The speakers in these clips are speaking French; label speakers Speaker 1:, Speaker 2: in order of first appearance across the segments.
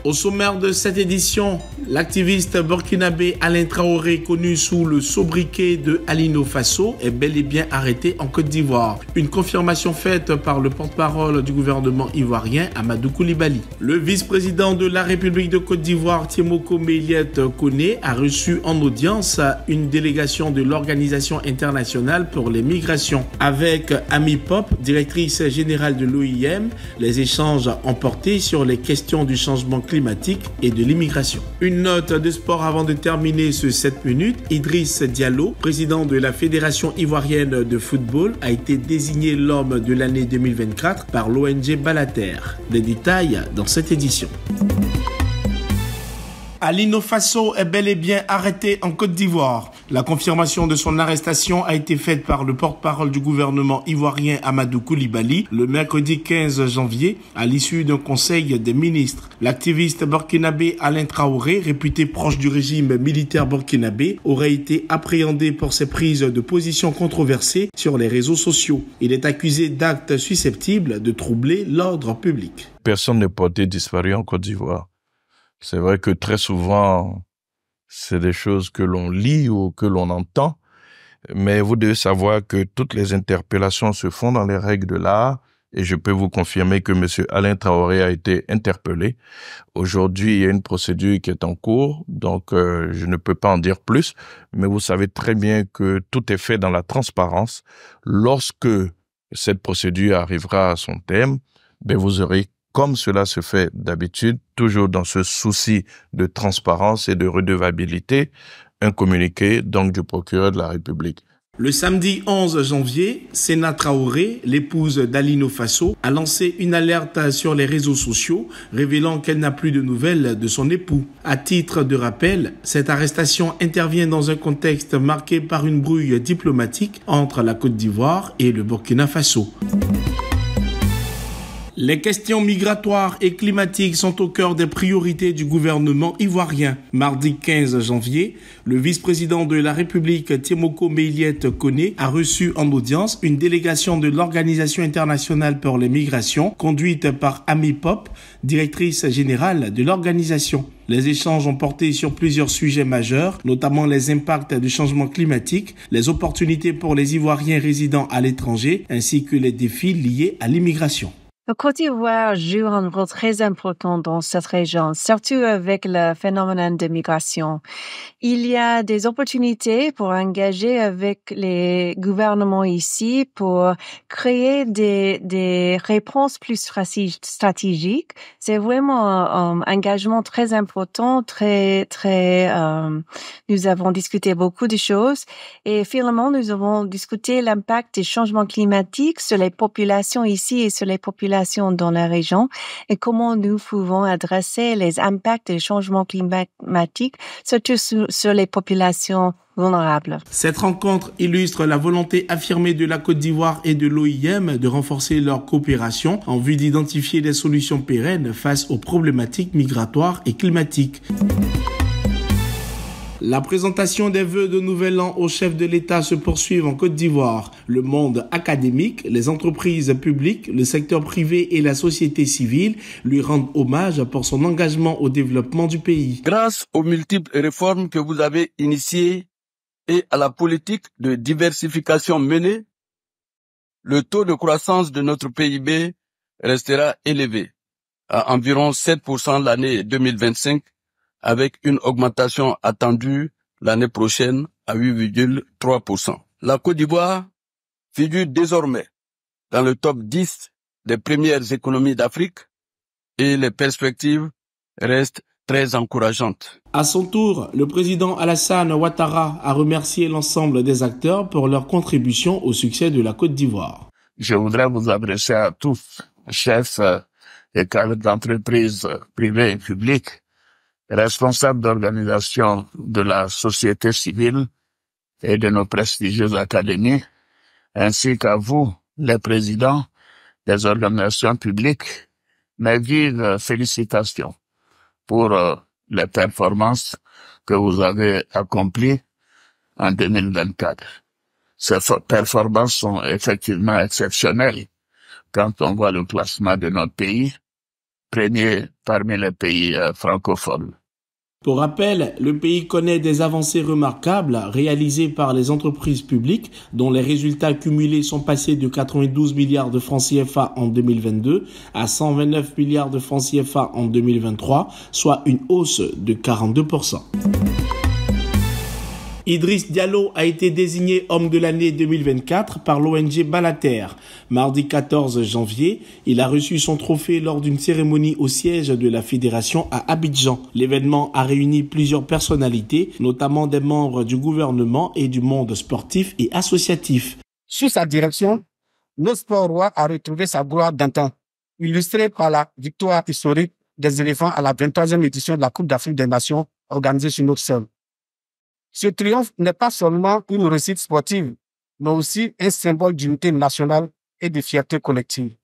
Speaker 1: Au sommaire de cette édition, l'activiste burkinabé Alain Traoré, connu sous le sobriquet de Alino Faso, est bel et bien arrêté en Côte d'Ivoire. Une confirmation faite par le porte-parole du gouvernement ivoirien, Amadou Coulibaly. Le vice-président de la République de Côte d'Ivoire, Temoko Meiliet Koné, a reçu en audience une délégation de l'Organisation internationale pour les migrations. Avec Amy Pop, directrice générale de l'OIM, les échanges ont porté sur les questions du changement climatique et de l'immigration. Une note de sport avant de terminer ce 7 minutes. Idriss Diallo, président de la Fédération ivoirienne de football, a été désigné l'homme de l'année 2024 par l'ONG Balater. Les détails dans cette édition. Alino Faso est bel et bien arrêté en Côte d'Ivoire. La confirmation de son arrestation a été faite par le porte-parole du gouvernement ivoirien Amadou Coulibaly le mercredi 15 janvier à l'issue d'un conseil des ministres. L'activiste burkinabé Alain Traoré, réputé proche du régime militaire burkinabé, aurait été appréhendé pour ses prises de position controversées sur les réseaux sociaux. Il est accusé d'actes susceptibles de troubler l'ordre public.
Speaker 2: Personne n'est porté disparu en Côte d'Ivoire. C'est vrai que très souvent, c'est des choses que l'on lit ou que l'on entend, mais vous devez savoir que toutes les interpellations se font dans les règles de l'art, et je peux vous confirmer que M. Alain Traoré a été interpellé. Aujourd'hui, il y a une procédure qui est en cours, donc je ne peux pas en dire plus, mais vous savez très bien que tout est fait dans la transparence. Lorsque cette procédure arrivera à son terme, vous aurez, comme cela se fait d'habitude, toujours dans ce souci de transparence et de redevabilité, un communiqué donc du procureur de la République.
Speaker 1: Le samedi 11 janvier, Sena Traoré, l'épouse d'Alino Faso, a lancé une alerte sur les réseaux sociaux, révélant qu'elle n'a plus de nouvelles de son époux. À titre de rappel, cette arrestation intervient dans un contexte marqué par une brouille diplomatique entre la Côte d'Ivoire et le Burkina Faso. Les questions migratoires et climatiques sont au cœur des priorités du gouvernement ivoirien. Mardi 15 janvier, le vice-président de la République, Temoko Meiliet Koné, a reçu en audience une délégation de l'Organisation internationale pour les migrations, conduite par Amy Pop, directrice générale de l'organisation. Les échanges ont porté sur plusieurs sujets majeurs, notamment les impacts du changement climatique, les opportunités pour les Ivoiriens résidant à l'étranger, ainsi que les défis liés à l'immigration.
Speaker 3: La Côte d'Ivoire joue un rôle très important dans cette région, surtout avec le phénomène de migration. Il y a des opportunités pour engager avec les gouvernements ici pour créer des réponses plus stratégiques. C'est vraiment un engagement très important, nous avons discuté beaucoup de choses et finalement nous avons discuté l'impact des changements climatiques sur les populations ici et sur les populations dans la région et comment nous pouvons adresser les impacts des changements climatiques, surtout sur les populations vulnérables.
Speaker 1: Cette rencontre illustre la volonté affirmée de la Côte d'Ivoire et de l'OIM de renforcer leur coopération en vue d'identifier des solutions pérennes face aux problématiques migratoires et climatiques. La présentation des vœux de Nouvel An au chef de l'État se poursuit en Côte d'Ivoire. Le monde académique, les entreprises publiques, le secteur privé et la société civile lui rendent hommage pour son engagement au développement du pays.
Speaker 4: Grâce aux multiples réformes que vous avez initiées et à la politique de diversification menée, le taux de croissance de notre PIB restera élevé à environ 7% l'année 2025, avec une augmentation attendue l'année prochaine à 8,3%. La Côte d'Ivoire figure désormais dans le top 10 des premières économies d'Afrique et les perspectives restent très encourageantes.
Speaker 1: À son tour, le président Alassane Ouattara a remercié l'ensemble des acteurs pour leur contribution au succès de la Côte d'Ivoire.
Speaker 5: Je voudrais vous adresser à tous, chefs et cadres d'entreprises privées et publiques, responsables d'organisations de la société civile et de nos prestigieuses académies, ainsi qu'à vous, les présidents des organisations publiques, mes vives félicitations pour les performances que vous avez accomplies en 2024. Ces performances sont effectivement exceptionnelles quand on voit le classement de notre pays premier parmi les pays francophones.
Speaker 1: Pour rappel, le pays connaît des avancées remarquables réalisées par les entreprises publiques dont les résultats cumulés sont passés de 92 milliards de francs CFA en 2022 à 129 milliards de francs CFA en 2023, soit une hausse de 42%. Idriss Diallo a été désigné homme de l'année 2024 par l'ONG Balater. Mardi 14 janvier, il a reçu son trophée lors d'une cérémonie au siège de la fédération à Abidjan. L'événement a réuni plusieurs personnalités, notamment des membres du gouvernement et du monde sportif et associatif.
Speaker 6: Sous sa direction, le sport roi a retrouvé sa gloire d'antan, illustrée par la victoire historique des éléphants à la 23e édition de la Coupe d'Afrique des Nations organisée sur notre sol. Ce triomphe n'est pas seulement une réussite sportive, mais aussi un symbole d'unité nationale et de fierté collective.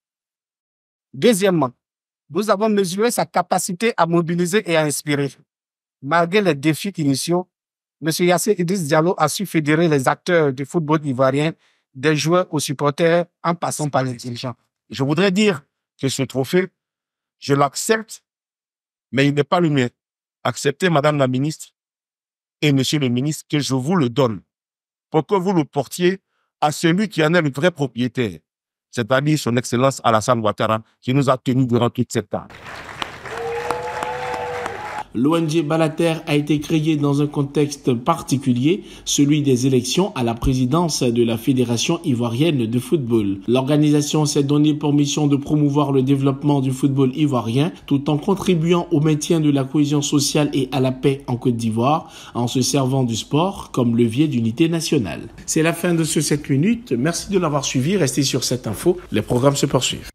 Speaker 6: Deuxièmement, nous avons mesuré sa capacité à mobiliser et à inspirer. Malgré les défis initiaux, M. Yassé Idriss Diallo a su fédérer les acteurs du football ivoirien, des joueurs aux supporters, en passant par les dirigeants.
Speaker 7: Je voudrais dire que ce trophée, je l'accepte, mais il n'est pas le mien. Acceptez, Madame la ministre, et Monsieur le ministre, que je vous le donne pour que vous le portiez à celui qui en est le vrai propriétaire, c'est-à-dire son Excellence Alassane Ouattara, qui nous a tenus durant toute cette année.
Speaker 1: L'ONG Balater a été créée dans un contexte particulier, celui des élections à la présidence de la Fédération ivoirienne de football. L'organisation s'est donnée pour mission de promouvoir le développement du football ivoirien tout en contribuant au maintien de la cohésion sociale et à la paix en Côte d'Ivoire en se servant du sport comme levier d'unité nationale. C'est la fin de ce 7 minutes. Merci de l'avoir suivi. Restez sur cette info. Les programmes se poursuivent.